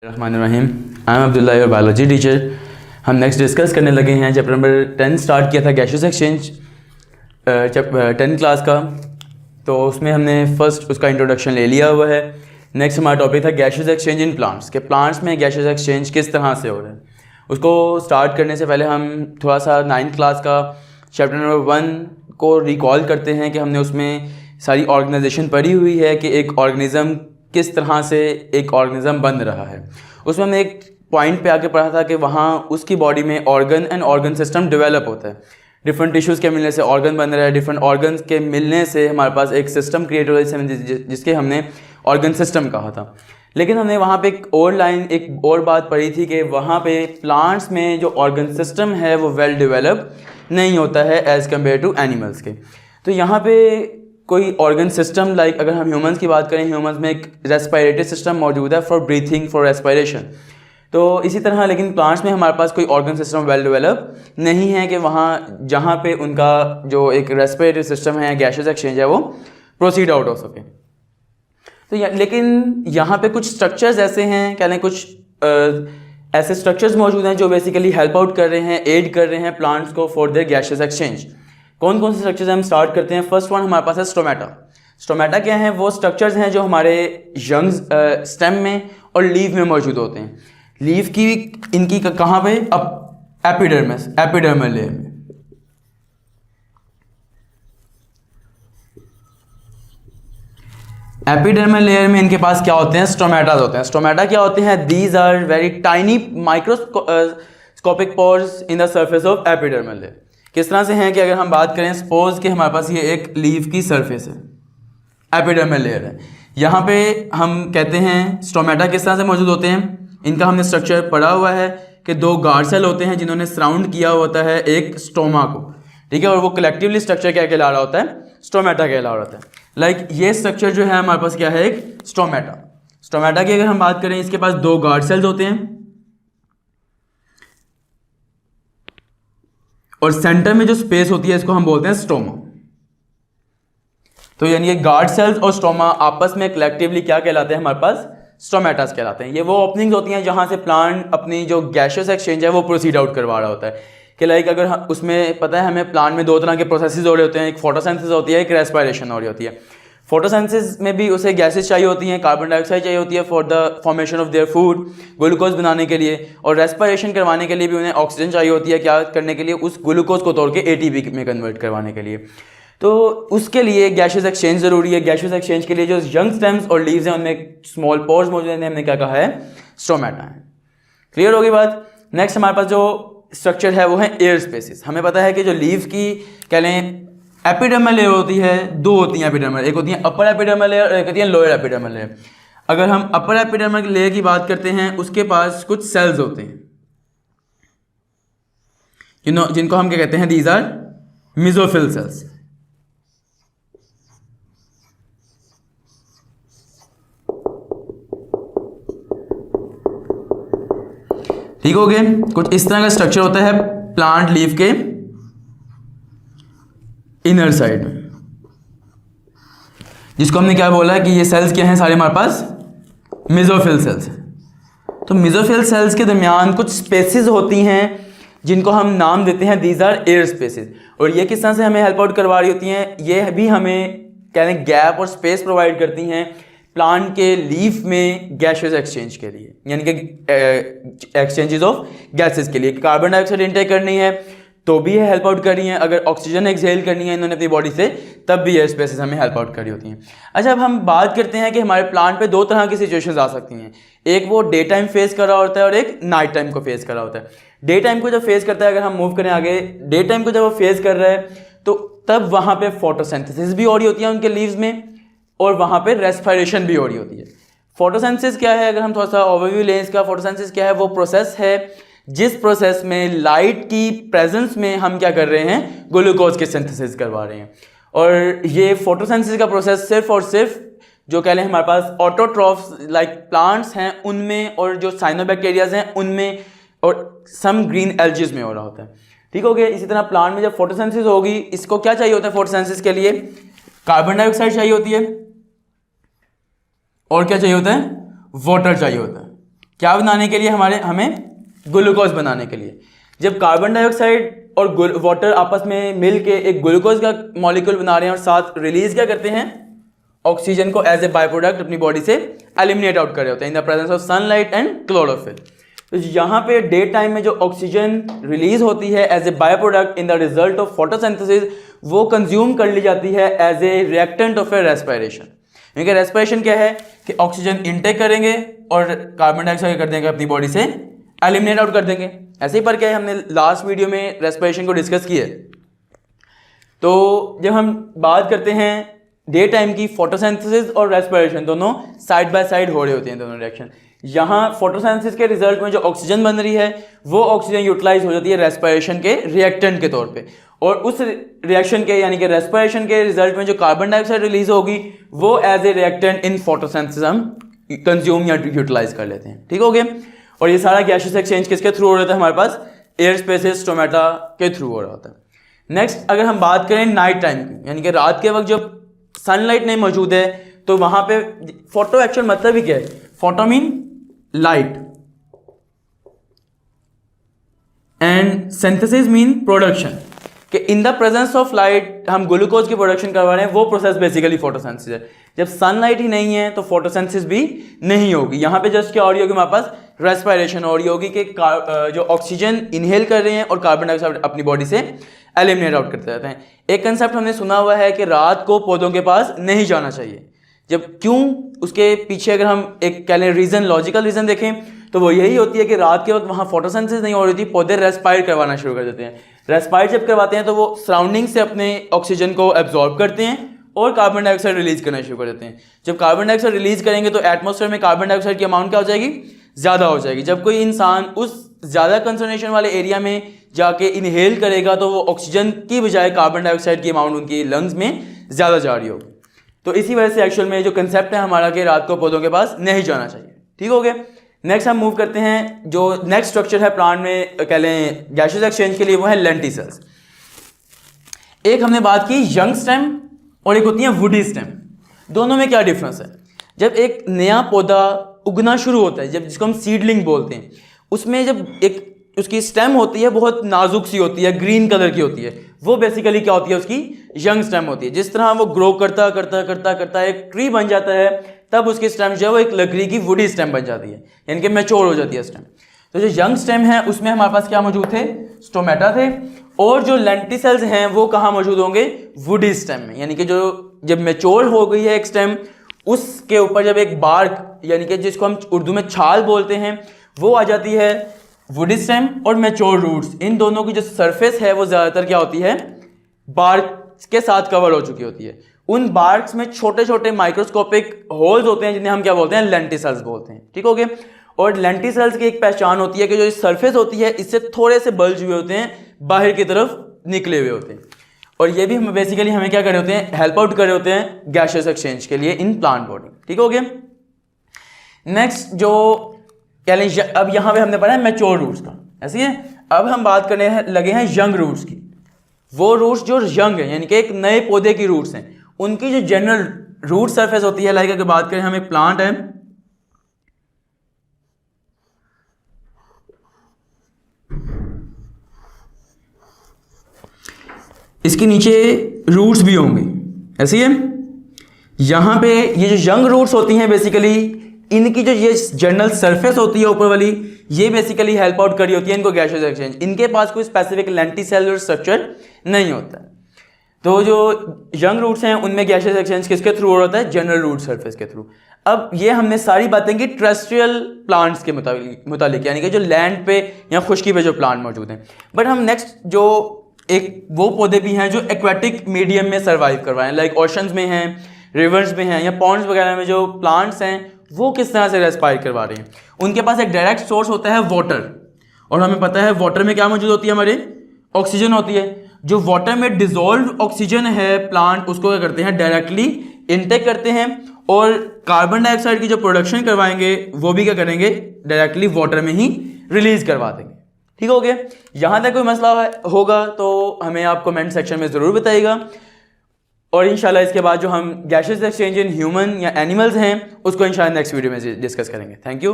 रहमानिर्रहीम। I am Abdullah, your biology teacher. हम next discuss करने लगे हैं चैप्टर नंबर 10 स्टार्ट किया था गैसियस एक्सचेंज 10 क्लास का, तो उसमें हमने फर्स्ट उसका इंट्रोडक्शन ले लिया हुआ है। नेक्स्ट हमारा टॉपिक था गैसियस एक्सचेंज इन प्लांट्स के प्लांट्स में गैसियस एक्सचेंज किस तरह से हो रहा है। उसको स्टार्ट करने से पहले हम थोड़ा सा 9th क्लास का चैप्टर नंबर 1 को रिकॉल करते हैं कि हमने उसमें सारी ऑर्गेनाइजेशन पढ़ी हुई है कि एक ऑर्गेनिज़म किस तरह से एक ऑर्गेनिज़म बन रहा है। उसमें हमने एक पॉइंट पे आके पढ़ा था कि वहाँ उसकी बॉडी में organ and organ system develop होता है। डिफरेंट टिश्यूज़ के मिलने से ऑर्गन बन रहा है, डिफरेंट ऑर्गन्स के मिलने से हमारे पास एक सिस्टम क्रिएट हो रहा है जिसके हमने ऑर्गन सिस्टम कहा था। लेकिन हमने वहाँ पे एक और बात पढ़ी थी कि वहाँ पे प्लांट्स में जो ऑर्गन सिस्टम है वो वेल डेवलप नहीं होता है एज़ कम्पेयर टू एनिमल्स के। तो यहाँ पे कोई ऑर्गन सिस्टम लाइक अगर हम ह्यूमंस की बात करें, ह्यूमंस में एक रेस्पिरेटरी सिस्टम मौजूद है फॉर ब्रीथिंग, फॉर रेस्पिरेशन। तो इसी तरह लेकिन प्लांट्स में हमारे पास कोई ऑर्गन सिस्टम वेल डेवलप नहीं है कि वहाँ जहाँ पे उनका जो एक रेस्पिरेटरी सिस्टम है, गैसियस एक्सचेंज है, वो प्रोसीड आउट हो सके। तो लेकिन यहाँ पे कुछ स्ट्रक्चर्स ऐसे हैं, कह लें कुछ ऐसे स्ट्रक्चर्स मौजूद हैं जो बेसिकली हेल्प आउट कर रहे हैं, एड कर रहे हैं प्लांट्स को फॉर देयर गैसियस एक्सचेंज। कौन कौन से स्ट्रक्चर्स हम स्टार्ट करते हैं। फर्स्ट वन हमारे पास है स्टोमेटा। स्टोमेटा क्या है? वो स्ट्रक्चर्स हैं जो हमारे यंग स्टेम में और लीव में मौजूद होते हैं। लीव की इनकी कहाँ पे? अब एपिडर्मल लेयर में। एपिडर्मल लेयर में इनके पास क्या होते हैं? स्टोमेटा होते हैं। स्टोमेटा क्या होते हैं? These are very tiny microscopic pores in the surface of epidermal layer. किस तरह से हैं कि अगर हम बात करें, सपोज कि हमारे पास ये एक लीव की सरफेस है, एपिडर्मल लेयर है, यहाँ पे हम कहते हैं स्टोमेटा किस तरह से मौजूद होते हैं। इनका हमने स्ट्रक्चर पढ़ा हुआ है कि 2 गार्ड सेल होते हैं जिन्होंने सराउंड किया होता है एक स्टोमा को, ठीक है, और वो कलेक्टिवली स्ट्रक्चर क्या कहला रहा होता है? स्टोमेटा कहला रहा होता है। लाइक ये स्ट्रक्चर जो है हमारे पास क्या है? एक स्टोमेटा। स्टोमेटा की अगर हम बात करें, इसके पास 2 गार्ड सेल्स होते हैं और सेंटर में जो स्पेस होती है इसको हम बोलते हैं स्टोमा। तो यानी ये गार्ड सेल्स और स्टोमा आपस में कलेक्टिवली क्या कहलाते हैं? हमारे पास स्टोमेटास कहलाते हैं। ये वो ओपनिंग्स होती हैं जहां से प्लांट अपनी जो गैसियस एक्सचेंज है वो प्रोसीड आउट करवा रहा होता है। कि लाइक अगर उसमें पता है हमें प्लांट में 2 तरह के प्रोसेसेस हो रहे होते हैं, एक फोटोसिंथेसिस होती है, एक रेस्पिरेशन हो रही होती है। फोटोसिंथेसिस में भी उसे गैसेस चाहिए होती हैं, कार्बन डाइऑक्साइड चाहिए होती है for the formation of their food, glucose बनाने के लिए, और रेस्पिरेशन करवाने के लिए भी उन्हें ऑक्सीजन चाहिए होती है, क्या करने के लिए? उस ग्लूकोज को तोड़ के एटीपी में कन्वर्ट करवाने के लिए। तो उसके लिए गैसियस एक्सचेंज ज़रूरी है। गैसियस एक्सचेंज के लिए जो यंग स्टेम्स और लीव्स हैं उनमें स्मॉल पोर्स मौजूद हैं, हमने क्या कहा है? स्टोमेटा है। क्लियर होगी बात। नेक्स्ट हमारे पास जो स्ट्रक्चर है वो है एयर स्पेसिस। हमें पता है कि जो लीव्स की कह लें एपिडर्मल लेयर होती है, 2 होती हैं एपिडर्मल, एक होती है अपर एपिडर्मल लेयर और एक होती है लोअर एपिडर्मल लेयर। अगर हम अपर एपिडर्मल लेयर की बात करते हैं, उसके पास कुछ सेल्स होते हैं जिनको हम क्या कहते हैं? These are mesophyll cells. ठीक हो गए। कुछ इस तरह का स्ट्रक्चर होता है प्लांट लीफ के इनर साइड में, जिसको हमने क्या बोला है कि ये सेल्स क्या हैं? सारे हमारे पास मेसोफिल सेल्स हैं। तो मेसोफिल सेल्स के दरमियान कुछ स्पेसेस होती हैं जिनको हम नाम देते हैं दीज आर एयर स्पेसेस। और ये किस तरह से हमें हेल्प आउट करवा रही होती हैं? ये भी हमें कह लें गैप और स्पेस प्रोवाइड करती हैं प्लांट के लीफ में गैसियस एक्सचेंज के लिए, यानी कि एक्सचेंजेस ऑफ गैसेस के लिए। कार्बन डाइऑक्साइड इंटेक करनी है तो भी ये हेल्प आउट कर रही हैं, अगर ऑक्सीजन एक्सहेल करनी है इन्होंने अपनी बॉडी से तब भी एयर स्पेसेस हमें हेल्प आउट कर रही होती हैं। अच्छा, अब हम बात करते हैं कि हमारे प्लांट पे 2 तरह की सिचुएशंस आ सकती हैं। एक वो डे टाइम फेस कर रहा होता है और एक नाइट टाइम को फेस कर रहा होता है। डे टाइम को जब फेस करता है, अगर हम मूव करें आगे, डे टाइम को जब वो फेस कर रहा है तो तब वहाँ पे फोटोसिंथेसिस भी हो रही होती है उनके लीव्स में, और वहाँ पे रेस्पिरेशन भी हो रही होती है। फोटोसिंथेसिस क्या है? अगर हम थोड़ा सा ओवरव्यू लें इसका, फोटोसिंथेसिस क्या है? वो प्रोसेस है जिस प्रोसेस में लाइट की प्रेजेंस में हम क्या कर रहे हैं? ग्लूकोज की सिंथेसिस करवा रहे हैं। और ये फोटोसिंथेसिस का प्रोसेस सिर्फ और सिर्फ जो कह लें हमारे पास ऑटोट्रॉफ्स लाइक प्लांट्स हैं उनमें, और जो साइनोबैक्टीरियाज हैं उनमें, और सम ग्रीन एल्जीज में हो रहा होता है। ठीक हो गया। इसी तरह प्लांट में जब फोटोसिंथेसिस होगी, इसको क्या चाहिए होता है? फोटोसिंथेसिस के लिए कार्बन डाइऑक्साइड चाहिए होती है और क्या चाहिए होता है? वाटर चाहिए होता है। क्या बनाने के लिए? हमें ग्लूकोज बनाने के लिए। जब कार्बन डाइऑक्साइड और वाटर आपस में मिल के एक ग्लूकोज का मॉलिक्यूल बना रहे हैं और साथ रिलीज क्या करते हैं? ऑक्सीजन को एज ए बाय प्रोडक्ट अपनी बॉडी से एलिमिनेट आउट कर रहे होते हैं इन the presence of sunlight and chlorophyll. तो यहाँ पे डे टाइम में जो ऑक्सीजन रिलीज होती है as a by product in the result of photosynthesis, वो कंज्यूम कर ली जाती है as a reactant of a respiration. क्योंकि रेस्पिरेशन क्या है कि ऑक्सीजन इनटेक करेंगे और कार्बन डाइऑक्साइड कर देंगे अपनी बॉडी से एलिमिनेट आउट कर देंगे। ऐसे ही पर क्या है, हमने लास्ट वीडियो में रेस्पिरेशन को डिस्कस किया। तो जब हम बात करते हैं डे टाइम की, फोटोसिंथेसिस और रेस्पिरेशन दोनों साइड बाय साइड हो रहे होते हैं दोनों रिएक्शन। यहाँ फोटोसिंथेसिस के रिजल्ट में जो ऑक्सीजन बन रही है वो ऑक्सीजन यूटिलाइज हो जाती है रेस्पिरेशन के रिएक्टेंट के तौर पे, और उस रिएक्शन के यानी कि रेस्पिरेशन के रिजल्ट में जो कार्बन डाइऑक्साइड रिलीज होगी वो as a reactant in photosynthesis हम कंज्यूम या यूटिलाइज कर लेते हैं। ठीक हो गया। और ये सारा गैसियस एक्सचेंज किसके थ्रू हो रहा था? हमारे पास एयर स्पेसिस स्टोमेटा के थ्रू हो रहा था। नेक्स्ट अगर हम बात करें नाइट टाइम की, यानी कि रात के वक्त जब सनलाइट नहीं मौजूद है तो वहां पे फोटो एक्चुअल मतलब ही क्या है? Photo mean light and synthesis mean production, कि in the presence of light हम ग्लूकोज की प्रोडक्शन करवा रहे हैं, वो प्रोसेस बेसिकली फोटोसिंथेसिस है। जब सनलाइट ही नहीं है तो फोटोसिंथेसिस भी नहीं होगी। यहां पे जस्ट क्या हो रही होगी? हमारे पास रेस्पिरेशन हो रही होगी कि जो ऑक्सीजन इनहेल कर रहे हैं और कार्बन डाइऑक्साइड अपनी बॉडी से एलिमिनेट आउट करते रहते हैं। एक कंसेप्ट हमने सुना हुआ है कि रात को पौधों के पास नहीं जाना चाहिए। जब क्यों? उसके पीछे अगर हम एक कह लें रीजन, लॉजिकल रीजन देखें तो वो यही होती है कि रात के वक्त वहाँ फोटोसिंथेसिस नहीं हो रही थी, पौधे रेस्पायर करवाना शुरू कर देते हैं। रेस्पायर जब करवाते हैं तो वो सराउंडिंग से अपने ऑक्सीजन को एब्जॉर्ब करते हैं और कार्बन डाइऑक्साइड रिलीज करना शुरू कर देते हैं। जब कार्बन डाइऑक्साइड रिलीज करेंगे तो एटमॉस्फेयर में कार्बन डाइऑक्साइड की अमाउंट क्या हो जाएगी? ज़्यादा हो जाएगी। जब कोई इंसान उस ज़्यादा कंसंट्रेशन वाले एरिया में जाके इनहेल करेगा तो वो ऑक्सीजन की बजाय कार्बन डाइऑक्साइड की अमाउंट उनकी लंग्स में ज़्यादा जा रही होगी। तो इसी वजह से एक्चुअल में जो कंसेप्ट है हमारा कि रात को पौधों के पास नहीं जाना चाहिए। ठीक हो गया। नेक्स्ट हम मूव करते हैं, जो नेक्स्ट स्ट्रक्चर है प्लांट में कह लें गैसियस एक्सचेंज के लिए, वो है लेंटिसेल्स। एक हमने बात की यंग स्टेम और एक होती है वुडी स्टेम। दोनों में क्या डिफरेंस है? जब एक नया पौधा उगना शुरू होता है, जब जिसको हम सीडलिंग बोलते हैं, उसमें जब एक उसकी स्टेम होती है बहुत नाजुक सी होती है, ग्रीन कलर की होती है, वो बेसिकली क्या होती है? उसकी यंग स्टेम होती है। जिस तरह वो ग्रो करता करता करता करता एक ट्री बन जाता है, तब उसकी स्टेम जो है वो एक लकड़ी की वुडी स्टेम बन जाती है, यानी कि मैच्योर हो जाती है स्टेम। तो जो यंग स्टेम है उसमें हमारे पास क्या मौजूद थे? स्टोमेटा थे। और जो लेंटिसेल्स हैं वो कहाँ मौजूद होंगे? वुडी स्टेम में। यानी कि जो जब मैच्योर हो गई है एक स्टेम, उसके ऊपर जब एक बार्क यानी कि जिसको हम उर्दू में छाल बोलते हैं, वो आ जाती है। वुडी स्टेम और मैच्योर रूट्स, इन दोनों की जो सरफेस है वो ज़्यादातर क्या होती है? बार्क के साथ कवर हो चुकी होती है। उन बार्क्स में छोटे छोटे माइक्रोस्कोपिक होल्स होते हैं जिन्हें हम क्या बोलते हैं? लेंटिसेल्स बोलते हैं। ठीक हो गया। और लेंटिसेल्स की एक पहचान होती है कि जो सरफेस होती है इससे थोड़े से बल्ज हुए होते हैं, बाहर की तरफ निकले हुए होते हैं। और ये भी हम बेसिकली हमें क्या कर रहे होते हैं? हेल्प आउट कर रहे होते हैं गैसियस एक्सचेंज के लिए इन प्लांट बॉडी। ठीक हो गया। नेक्स्ट जो कह लें, अब यहाँ पे हमने पढ़ा है मैच्योर रूट्स का, ऐसी है। अब हम बात करने लगे हैं यंग रूट्स की। वो रूट्स जो यंग है यानी कि एक नए पौधे की रूट्स हैं, उनकी जो जनरल रूट सरफेस होती है, लाइक अगर बात करें हम एक प्लांट है, इसके नीचे रूट्स भी होंगे, ऐसी है। यहां पे ये जो यंग रूट्स होती हैं बेसिकली, इनकी जो ये जनरल सरफेस होती है ऊपर वाली, ये बेसिकली हेल्प आउट करी होती है इनको गैसियस एक्सचेंज। इनके पास कोई स्पेसिफिक लेंटिसेलुलर स्ट्रक्चर नहीं होता। तो जो यंग रूट्स हैं उनमें गैसियस एक्सचेंज किसके थ्रू हो रहा है? जनरल रूट सरफेस के थ्रू। अब ये हमने सारी बातें की टेरेस्ट्रियल प्लांट्स के मुताबिक, यानी कि जो लैंड पे या खुश्की पे जो प्लांट मौजूद हैं। बट हम नेक्स्ट जो एक वो पौधे भी हैं जो एक्वेटिक मीडियम में सर्वाइव करवाएं, लाइक ओशंस में हैं, रिवर्स में हैं या पॉन्ड्स वगैरह में जो प्लांट्स हैं वो किस तरह से रेस्पायर करवा रहे हैं। उनके पास एक डायरेक्ट सोर्स होता है वाटर, और हमें पता है वाटर में क्या मौजूद होती है? हमारे ऑक्सीजन होती है। जो वाटर में डिजोल्व ऑक्सीजन है, प्लांट उसको क्या करते हैं? डायरेक्टली इनटेक करते हैं, और कार्बन डाइऑक्साइड की जो प्रोडक्शन करवाएंगे वो भी क्या करेंगे? डायरेक्टली वाटर में ही रिलीज करवा देंगे। ठीक हो गया। यहां तक कोई मसला होगा तो हमें आप कमेंट सेक्शन में ज़रूर बताइएगा, और इंशाल्लाह इसके बाद जो हम गैसियस एक्सचेंज इन ह्यूमन या एनिमल्स हैं उसको इंशाल्लाह नेक्स्ट वीडियो में डिस्कस करेंगे। Thank you.